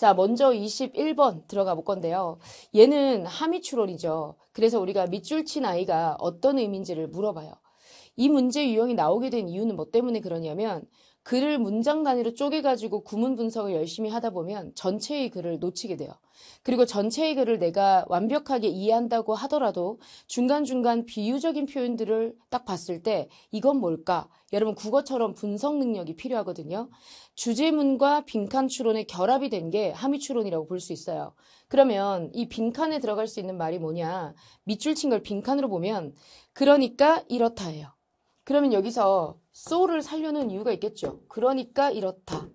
자, 먼저 21번 들어가 볼 건데요. 얘는 함의추론이죠. 그래서 우리가 밑줄 친 아이가 어떤 의미인지를 물어봐요. 이 문제 유형이 나오게 된 이유는 뭐 때문에 그러냐면 글을 문장 단위로 쪼개가지고 구문 분석을 열심히 하다 보면 전체의 글을 놓치게 돼요. 그리고 전체의 글을 내가 완벽하게 이해한다고 하더라도 중간중간 비유적인 표현들을 딱 봤을 때 이건 뭘까? 여러분 국어처럼 분석 능력이 필요하거든요. 주제문과 빈칸 추론의 결합이 된 게 함의 추론이라고 볼 수 있어요. 그러면 이 빈칸에 들어갈 수 있는 말이 뭐냐? 밑줄 친 걸 빈칸으로 보면 그러니까 이렇다예요. 그러면 여기서 so를 살려는 이유가 있겠죠. 그러니까 이렇다.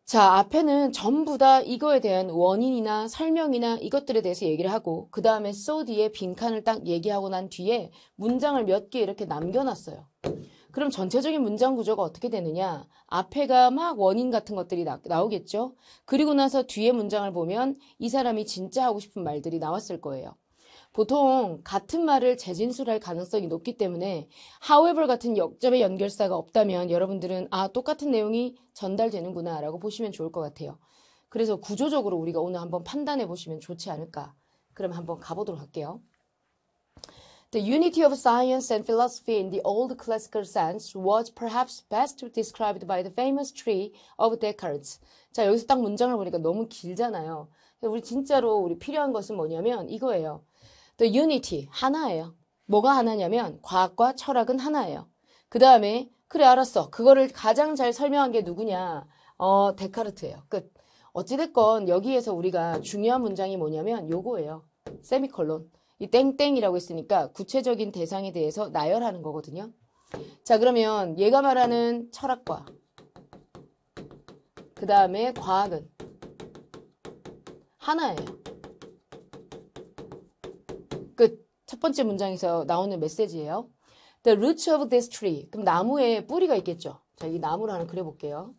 자, 앞에는 전부 다 이거에 대한 원인이나 설명이나 이것들에 대해서 얘기를 하고 그 다음에 so 뒤에 빈칸을 딱 얘기하고 난 뒤에 문장을 몇 개 이렇게 남겨놨어요. 그럼 전체적인 문장 구조가 어떻게 되느냐? 앞에가 막 원인 같은 것들이 나오겠죠. 그리고 나서 뒤에 문장을 보면 이 사람이 진짜 하고 싶은 말들이 나왔을 거예요. 보통 같은 말을 재진술할 가능성이 높기 때문에 however 같은 역점의 연결사가 없다면 여러분들은 똑같은 내용이 전달되는구나 라고 보시면 좋을 것 같아요. 그래서 구조적으로 우리가 오늘 한번 판단해 보시면 좋지 않을까. 그럼 한번 가보도록 할게요. The unity of science and philosophy in the old classical sense was perhaps best described by the famous tree of Descartes. 자, 여기서 딱 문장을 보니까 너무 길잖아요. 우리 진짜로 우리 필요한 것은 뭐냐면 이거예요. The unity, 하나예요. 뭐가 하나냐면 과학과 철학은 하나예요. 그 다음에 그래 알았어. 그거를 가장 잘 설명한 게 누구냐? 데카르트예요. 끝. 어찌됐건 여기에서 우리가 중요한 문장이 뭐냐면 요거예요. 세미콜론. 이 땡땡이라고 했으니까 구체적인 대상에 대해서 나열하는 거거든요. 자, 그러면 얘가 말하는 철학과 그 다음에 과학은 하나예요. 끝. 첫 번째 문장에서 나오는 메시지예요. The roots of this tree. 그럼 나무에 뿌리가 있겠죠. 자, 이 나무를 하나 그려볼게요.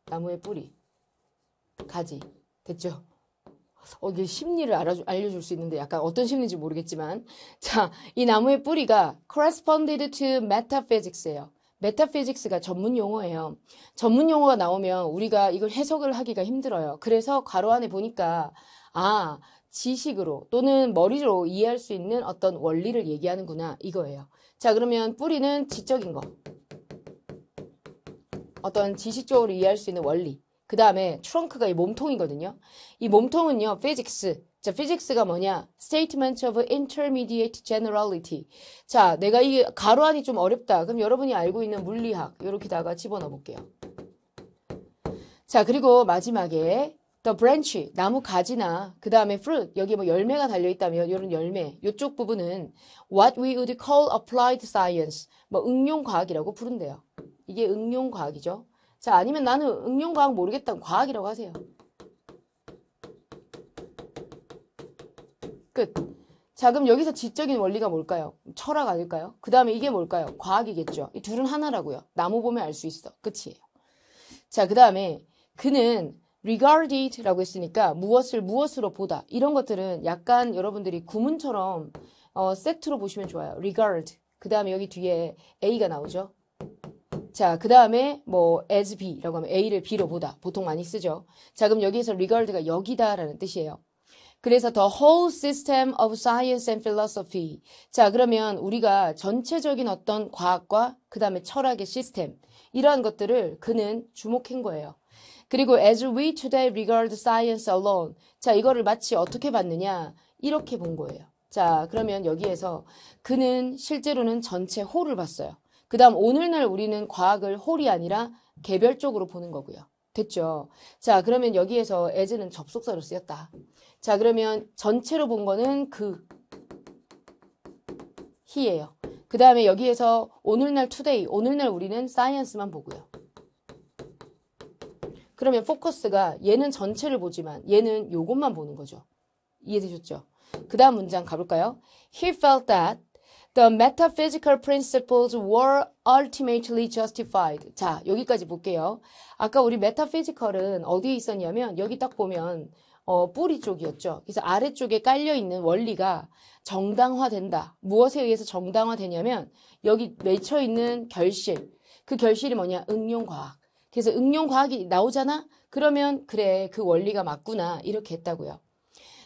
나무의 뿌리. 가지. 됐죠? 이게 심리를 알려줄 수 있는데 약간 어떤 심리인지 모르겠지만. 자, 이 나무의 뿌리가 corresponded to metaphysics예요. 메타피직스가 전문 용어예요. 전문 용어가 나오면 우리가 이걸 해석을 하기가 힘들어요. 그래서 괄호 안에 보니까 지식으로 또는 머리로 이해할 수 있는 어떤 원리를 얘기하는구나 이거예요. 자, 그러면 뿌리는 지적인 거. 어떤 지식적으로 이해할 수 있는 원리. 그 다음에 트렁크가 이 몸통이거든요. 이 몸통은요. physics. 자, physics가 뭐냐? Statement of intermediate generality. 자, 내가 이 가로 안이 좀 어렵다. 그럼 여러분이 알고 있는 물리학 이렇게다가 집어넣어 볼게요. 자, 그리고 마지막에 the branch, 나무 가지나 그 다음에 fruit, 여기 뭐 열매가 달려있다면 이런 열매, 이쪽 부분은 what we would call applied science, 뭐 응용과학이라고 부른대요. 이게 응용과학이죠. 자, 아니면 나는 응용과학 모르겠다면 과학이라고 하세요. 끝. 자, 그럼 여기서 지적인 원리가 뭘까요? 철학 아닐까요? 그 다음에 이게 뭘까요? 과학이겠죠. 이 둘은 하나라고요. 나무 보면 알 수 있어. 끝이에요. 자, 그 다음에 그는 regarded라고 했으니까 무엇으로 보다. 이런 것들은 약간 여러분들이 구문처럼 세트로 보시면 좋아요. regard. 그 다음에 여기 뒤에 A가 나오죠. 자, 그 다음에 뭐 as B라고 하면 A를 B로 보다. 보통 많이 쓰죠. 자, 그럼 여기에서 regard가 여기다라는 뜻이에요. 그래서 the whole system of science and philosophy. 자, 그러면 우리가 전체적인 어떤 과학과 그 다음에 철학의 시스템 이러한 것들을 그는 주목한 거예요. 그리고 as we today regard science alone. 자, 이거를 마치 어떻게 봤느냐? 이렇게 본 거예요. 자, 그러면 여기에서 그는 실제로는 전체 홀을 봤어요. 그 다음 오늘날 우리는 과학을 홀이 아니라 개별적으로 보는 거고요. 됐죠? 자, 그러면 여기에서 as는 접속사로 쓰였다. 자, 그러면 전체로 본 거는 he예요. 그 다음에 여기에서 오늘날 today, 오늘날 우리는 science만 보고요. 그러면 포커스가 얘는 전체를 보지만 얘는 요것만 보는 거죠. 이해되셨죠? 그 다음 문장 가볼까요? He felt that the metaphysical principles were ultimately justified. 자, 여기까지 볼게요. 아까 우리 metaphysical은 어디에 있었냐면 여기 딱 보면 뿌리 쪽이었죠. 그래서 아래쪽에 깔려있는 원리가 정당화된다. 무엇에 의해서 정당화되냐면 여기 맺혀있는 결실. 그 결실이 뭐냐? 응용과학. 그래서 응용 과학이 나오잖아? 그러면 그래, 그 원리가 맞구나. 이렇게 했다고요.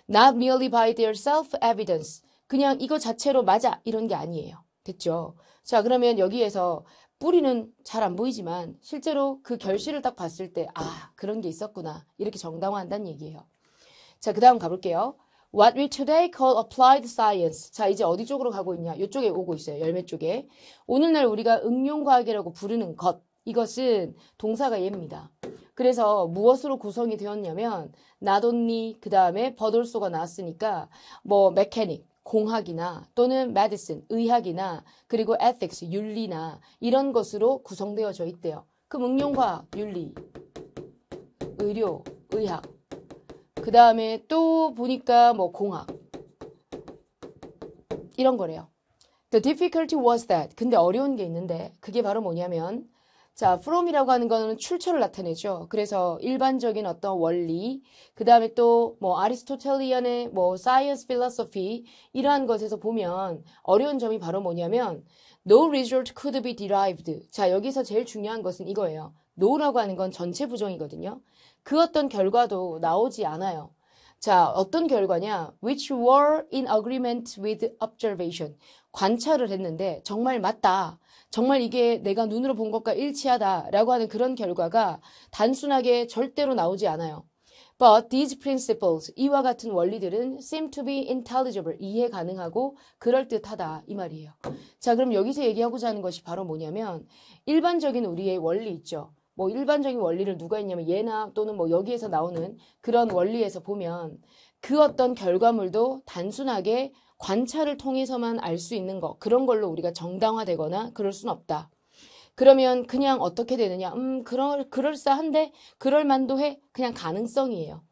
Not merely by their self-evidence. 그냥 이거 자체로 맞아. 이런 게 아니에요. 됐죠? 자, 그러면 여기에서 뿌리는 잘 안 보이지만 실제로 그 결실을 딱 봤을 때 아, 그런 게 있었구나. 이렇게 정당화한다는 얘기예요. 자, 그 다음 가볼게요. What we today call applied science. 자, 이제 어디 쪽으로 가고 있냐? 이쪽에 오고 있어요. 열매 쪽에. 오늘날 우리가 응용과학이라고 부르는 것. 이것은 동사가 얘입니다. 그래서 무엇으로 구성이 되었냐면 not only 그 다음에 but also가 나왔으니까 뭐 mechanic, 공학이나 또는 medicine, 의학이나 그리고 ethics, 윤리나 이런 것으로 구성되어져 있대요. 그럼 응용과학, 윤리, 의료, 의학 그 다음에 또 보니까 뭐 공학 이런 거래요. The difficulty was that 근데 어려운 게 있는데 그게 바로 뭐냐면 자, from이라고 하는 거는 출처를 나타내죠. 그래서 일반적인 어떤 원리, 그 다음에 또 뭐 아리스토텔리안의 뭐 science philosophy 이러한 것에서 보면 어려운 점이 바로 뭐냐면 no result could be derived. 자, 여기서 제일 중요한 것은 이거예요. no라고 하는 건 전체 부정이거든요. 그 어떤 결과도 나오지 않아요. 자, 어떤 결과냐? Which were in agreement with observation. 관찰을 했는데 정말 맞다. 정말 이게 내가 눈으로 본 것과 일치하다라고 하는 그런 결과가 단순하게 절대로 나오지 않아요. But these principles, 이와 같은 원리들은 seem to be intelligible, 이해 가능하고 그럴듯하다 이 말이에요. 자, 그럼 여기서 얘기하고자 하는 것이 바로 뭐냐면 일반적인 우리의 원리 있죠. 뭐 일반적인 원리를 누가 했냐면 예나 또는 뭐 여기에서 나오는 그런 원리에서 보면 그 어떤 결과물도 단순하게 관찰을 통해서만 알 수 있는 거 그런 걸로 우리가 정당화되거나 그럴 순 없다. 그러면 그냥 어떻게 되느냐? 그럴싸한데 그럴만도 해. 그냥 가능성이에요.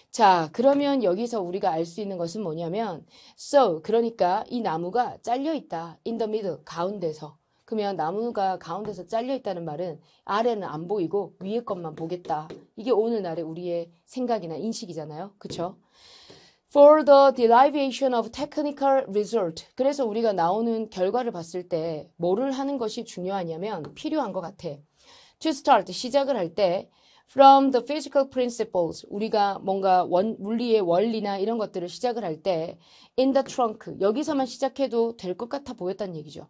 자, 그러면 여기서 우리가 알 수 있는 것은 뭐냐면 so 그러니까 이 나무가 잘려 있다. in the middle 가운데서. 그러면 나무가 가운데서 잘려 있다는 말은 아래는 안 보이고 위에 것만 보겠다. 이게 오늘날의 우리의 생각이나 인식이잖아요. 그쵸? For the derivation of technical result. 그래서 우리가 나오는 결과를 봤을 때 뭐를 하는 것이 중요하냐면 필요한 것 같아. To start, 시작을 할 때 from the physical principles. 우리가 뭔가 물리의 원리나 이런 것들을 시작을 할 때 in the trunk. 여기서만 시작해도 될 것 같아 보였다는 얘기죠.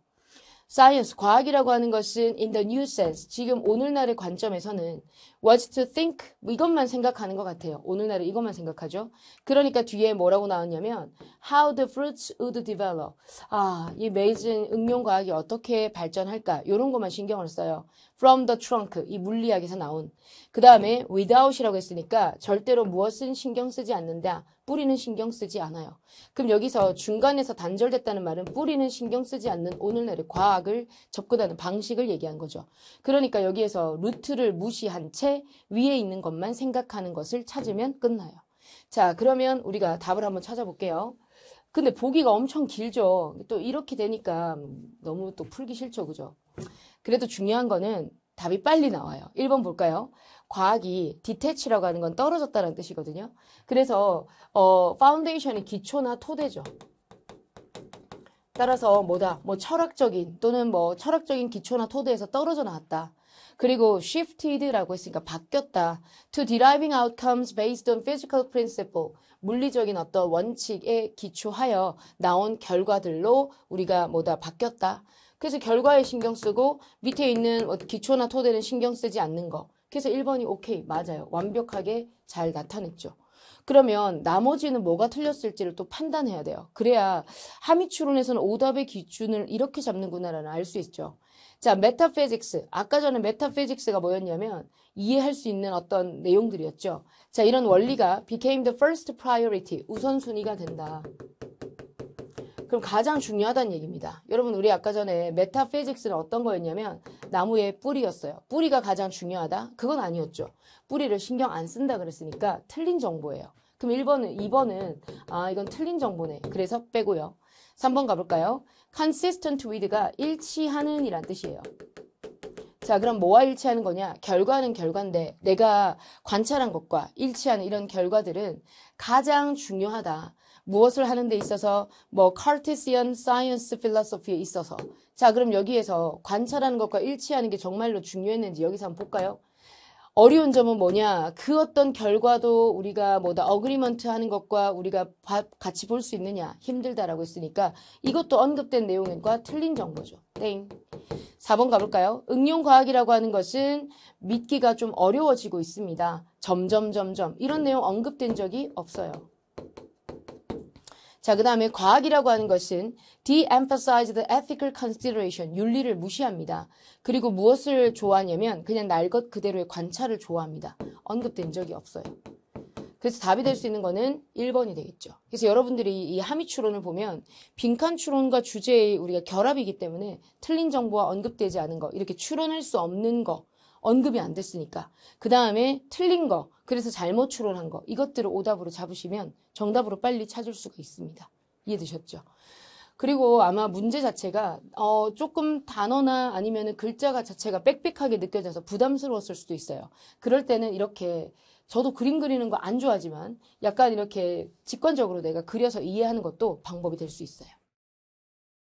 Science, 과학이라고 하는 것은 in the new sense, 지금 오늘날의 관점에서는 was to think, 이것만 생각하는 것 같아요. 오늘날은 이것만 생각하죠. 그러니까 뒤에 뭐라고 나왔냐면 how the fruits would develop. 아, 이 매진 응용과학이 어떻게 발전할까? 이런 것만 신경을 써요. From the trunk, 이 물리학에서 나온. 그 다음에 without이라고 했으니까 절대로 무엇은 신경 쓰지 않는다. 뿌리는 신경 쓰지 않아요. 그럼 여기서 중간에서 단절됐다는 말은 뿌리는 신경 쓰지 않는 오늘날의 과학을 접근하는 방식을 얘기한 거죠. 그러니까 여기에서 루트를 무시한 채 위에 있는 것만 생각하는 것을 찾으면 끝나요. 자, 그러면 우리가 답을 한번 찾아볼게요. 근데 보기가 엄청 길죠. 또 이렇게 되니까 너무 또 풀기 싫죠. 그죠? 그래도 중요한 거는 답이 빨리 나와요. 1번 볼까요? 과학이 detach라고 하는 건 떨어졌다는 뜻이거든요. 그래서 파운데이션이 기초나 토대죠. 따라서 뭐다? 뭐 철학적인 또는 뭐 철학적인 기초나 토대에서 떨어져 나왔다. 그리고 shifted라고 했으니까 바뀌었다. To deriving outcomes based on physical principle. 물리적인 어떤 원칙에 기초하여 나온 결과들로 우리가 뭐다? 바뀌었다. 그래서 결과에 신경 쓰고 밑에 있는 기초나 토대는 신경 쓰지 않는 거. 그래서 1번이 오케이, 맞아요. 완벽하게 잘 나타냈죠. 그러면 나머지는 뭐가 틀렸을지를 또 판단해야 돼요. 그래야 함의추론에서는 오답의 기준을 이렇게 잡는구나라는 알 수 있죠. 자, 메타피직스. 아까 전에 메타피직스가 뭐였냐면 이해할 수 있는 어떤 내용들이었죠. 자, 이런 원리가 became the first priority. 우선순위가 된다. 그럼 가장 중요하다는 얘기입니다. 여러분, 우리 아까 전에 메타피직스는 어떤 거였냐면 나무의 뿌리였어요. 뿌리가 가장 중요하다? 그건 아니었죠. 뿌리를 신경 안 쓴다 그랬으니까 틀린 정보예요. 그럼 2번은 이건 틀린 정보네. 그래서 빼고요. 3번 가볼까요? consistent with가 일치하는 이란 뜻이에요. 자, 그럼 뭐와 일치하는 거냐? 결과는 결과인데 내가 관찰한 것과 일치하는 이런 결과들은 가장 중요하다. 무엇을 하는 데 있어서 뭐 Cartesian Science Philosophy에 있어서 자, 그럼 여기에서 관찰하는 것과 일치하는 게 정말로 중요했는지 여기서 한번 볼까요? 어려운 점은 뭐냐? 그 어떤 결과도 우리가 어그리먼트 하는 것과 우리가 같이 볼 수 있느냐? 힘들다라고 했으니까 이것도 언급된 내용과 틀린 정보죠. 땡. 4번 가볼까요? 응용과학이라고 하는 것은 믿기가 좀 어려워지고 있습니다. 점점 이런 내용 언급된 적이 없어요. 자, 그 다음에 과학이라고 하는 것은 de-emphasize the ethical consideration, 윤리를 무시합니다. 그리고 무엇을 좋아하냐면 그냥 날 것 그대로의 관찰을 좋아합니다. 언급된 적이 없어요. 그래서 답이 될 수 있는 거는 1번이 되겠죠. 그래서 여러분들이 이 함의 추론을 보면 빈칸 추론과 주제의 우리가 결합이기 때문에 틀린 정보와 언급되지 않은 거, 이렇게 추론할 수 없는 거, 언급이 안 됐으니까. 그 다음에 틀린 거, 그래서 잘못 추론한 거, 이것들을 오답으로 잡으시면 정답으로 빨리 찾을 수가 있습니다. 이해되셨죠? 그리고 아마 문제 자체가 조금 단어나 아니면 글자가 자체가 빽빽하게 느껴져서 부담스러웠을 수도 있어요. 그럴 때는 이렇게 저도 그림 그리는 거 안 좋아하지만 약간 이렇게 직관적으로 내가 그려서 이해하는 것도 방법이 될 수 있어요.